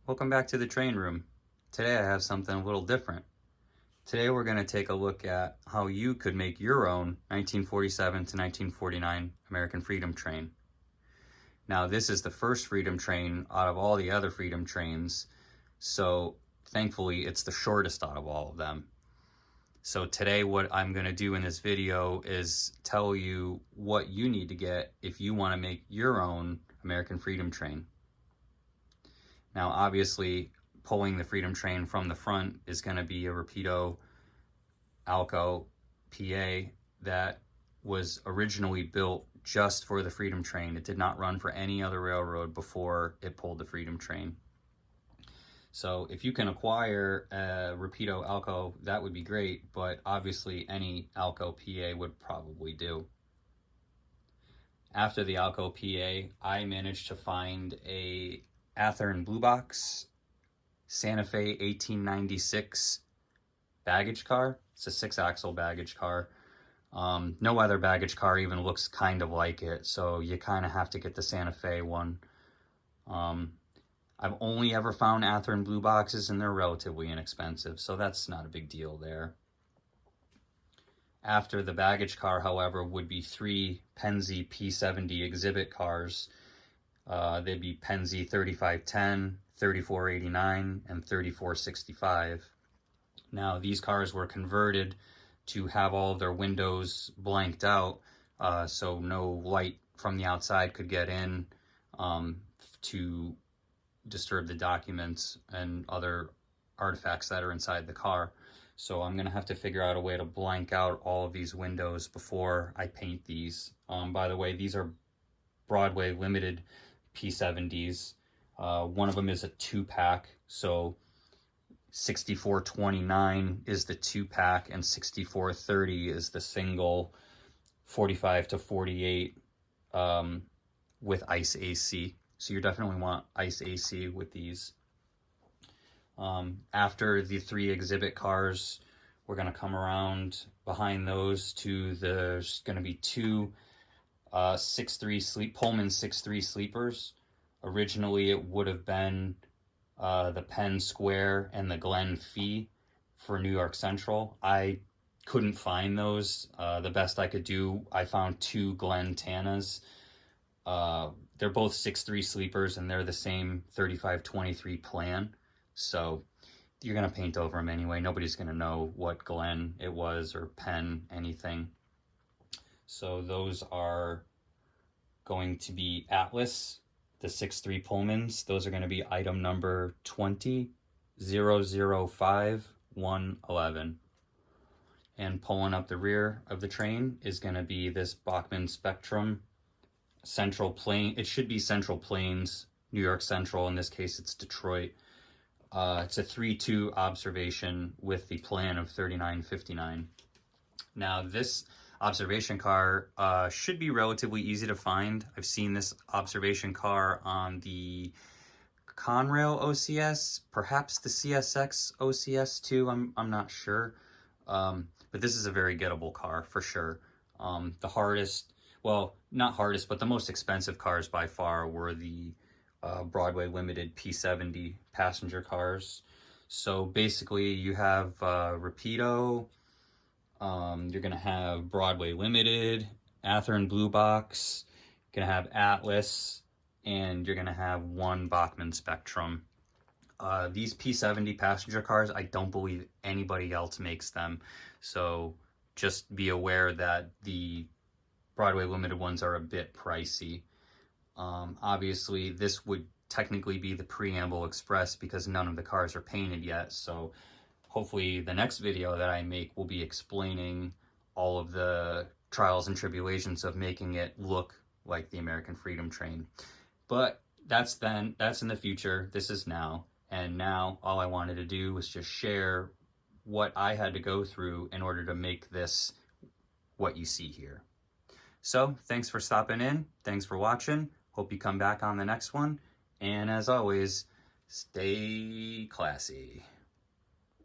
Welcome back to the train room. Today I have something a little different. Today we're going to take a look at how you could make your own 1947 to 1949 American Freedom Train. Now this is the first Freedom Train out of all the other Freedom Trains, so thankfully it's the shortest out of all of them. So today what I'm going to do in this video is tell you what you need to get if you want to make your own American Freedom Train. Now, obviously, pulling the Freedom Train from the front is going to be a Rapido ALCo PA that was originally built just for the Freedom Train. It did not run for any other railroad before it pulled the Freedom Train. So if you can acquire a Rapido ALCo, that would be great, but obviously any ALCo PA would probably do. After the ALCo PA, I managed to find a Athearn Blue Box Santa Fe 1896 baggage car. It's a 6-axle baggage car. No other baggage car even looks kind of like it, so you kind of have to get the Santa Fe one. I've only ever found Athearn Blue Boxes, and they're relatively inexpensive, so that's not a big deal there. After the baggage car, however, would be 3 Pennsy P70 exhibit cars. They'd be Pennsy 3510, 3489, and 3465. Now, these cars were converted to have all of their windows blanked out, so no light from the outside could get in to disturb the documents and other artifacts that are inside the car. So I'm going to have to figure out a way to blank out all of these windows before I paint these. By the way, these are Broadway limited P70s. One of them is a 2-pack, so 6429 is the 2-pack and 6430 is the single 45 to 48 with ICE AC. So you definitely want ICE AC with these. After the 3 exhibit cars, we're going to come around behind those to there's going to be 2 Pullman 6-3 sleepers. Originally it would have been the Penn Square and the Glen Fee for New York Central. I couldn't find those. The best I could do, I found 2 Glen Tanas. They're both 6-3 sleepers, and they're the same 3523 plan. So you're going to paint over them anyway. Nobody's going to know what Glen it was or Penn, anything. So those are going to be Atlas, the 6-3 Pullmans. Those are going to be item number 2005111. And pulling up the rear of the train is going to be this Bachmann Spectrum Central Plain. It should be Central Plains, New York Central. In this case, it's Detroit. It's a 3-2 observation with the plan of 3959. Now, this observation car should be relatively easy to find. I've seen this observation car on the Conrail OCS, perhaps the CSX OCS too. I'm not sure, but this is a very gettable car for sure. The hardest, well, not hardest, but the most expensive cars by far were the Broadway limited P70 passenger cars. So basically you have Rapido, you're going to have Broadway Limited, Athearn Blue Box, you're going to have Atlas, and you're going to have 1 Bachmann Spectrum. These P70 passenger cars, I don't believe anybody else makes them. So just be aware that the Broadway Limited ones are a bit pricey. Obviously, this would technically be the Preamble Express because none of the cars are painted yet. So hopefully the next video that I make will be explaining all of the trials and tribulations of making it look like the American Freedom Train. But that's in the future. This is now. And now all I wanted to do was just share what I had to go through in order to make this what you see here. So thanks for stopping in. Thanks for watching. Hope you come back on the next one. And as always, stay classy.